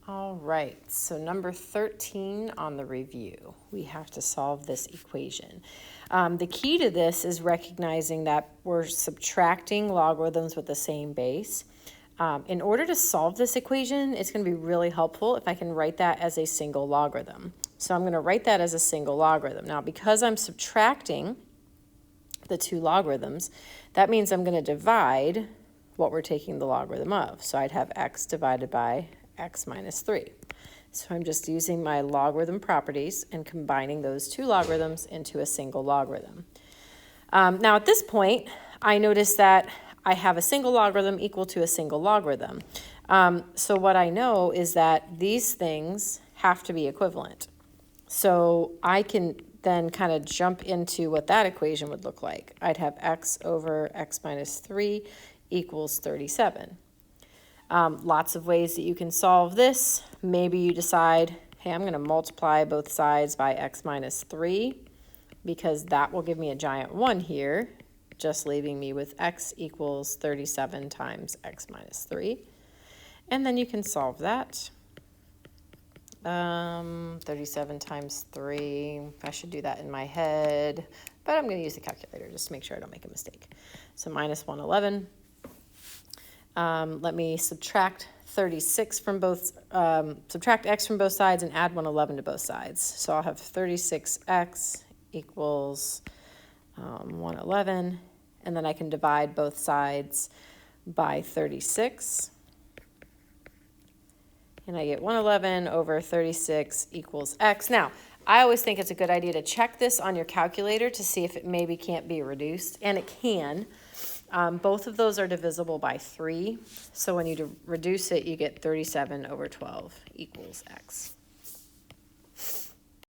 All right, so number 13 on the review, we have to solve this equation. The key to this is recognizing that we're subtracting logarithms with the same base. In order to solve this equation, it's going to be really helpful if I can write that as a single logarithm. So I'm going to write that as a single logarithm. Now, because I'm subtracting the two logarithms, that means I'm going to divide what we're taking the logarithm of. So I'd have x divided by x minus 3. So I'm just using my logarithm properties and combining those two logarithms into a single logarithm. Now at this point, I notice that I have a single logarithm equal to a single logarithm. So what I know is that these things have to be equivalent. So I can then kind of jump into what that equation would look like. I'd have x over x minus 3 equals 37. Lots of ways that you can solve this. Maybe you decide, hey, I'm going to multiply both sides by x minus 3 because that will give me a giant 1 here, just leaving me with x equals 37 times x minus 3. And then you can solve that. 37 times 3, I should do that in my head, but I'm going to use the calculator just to make sure I don't make a mistake. So minus 111. Let me subtract 36 from both, subtract x from both sides and add 111 to both sides. So I'll have 36x equals 111, and then I can divide both sides by 36. And I get 111 over 36 equals x. Now, I always think it's a good idea to check this on your calculator to see if it maybe can't be reduced, and it can. Both of those are divisible by 3, so when you reduce it, you get 37 over 12 equals x.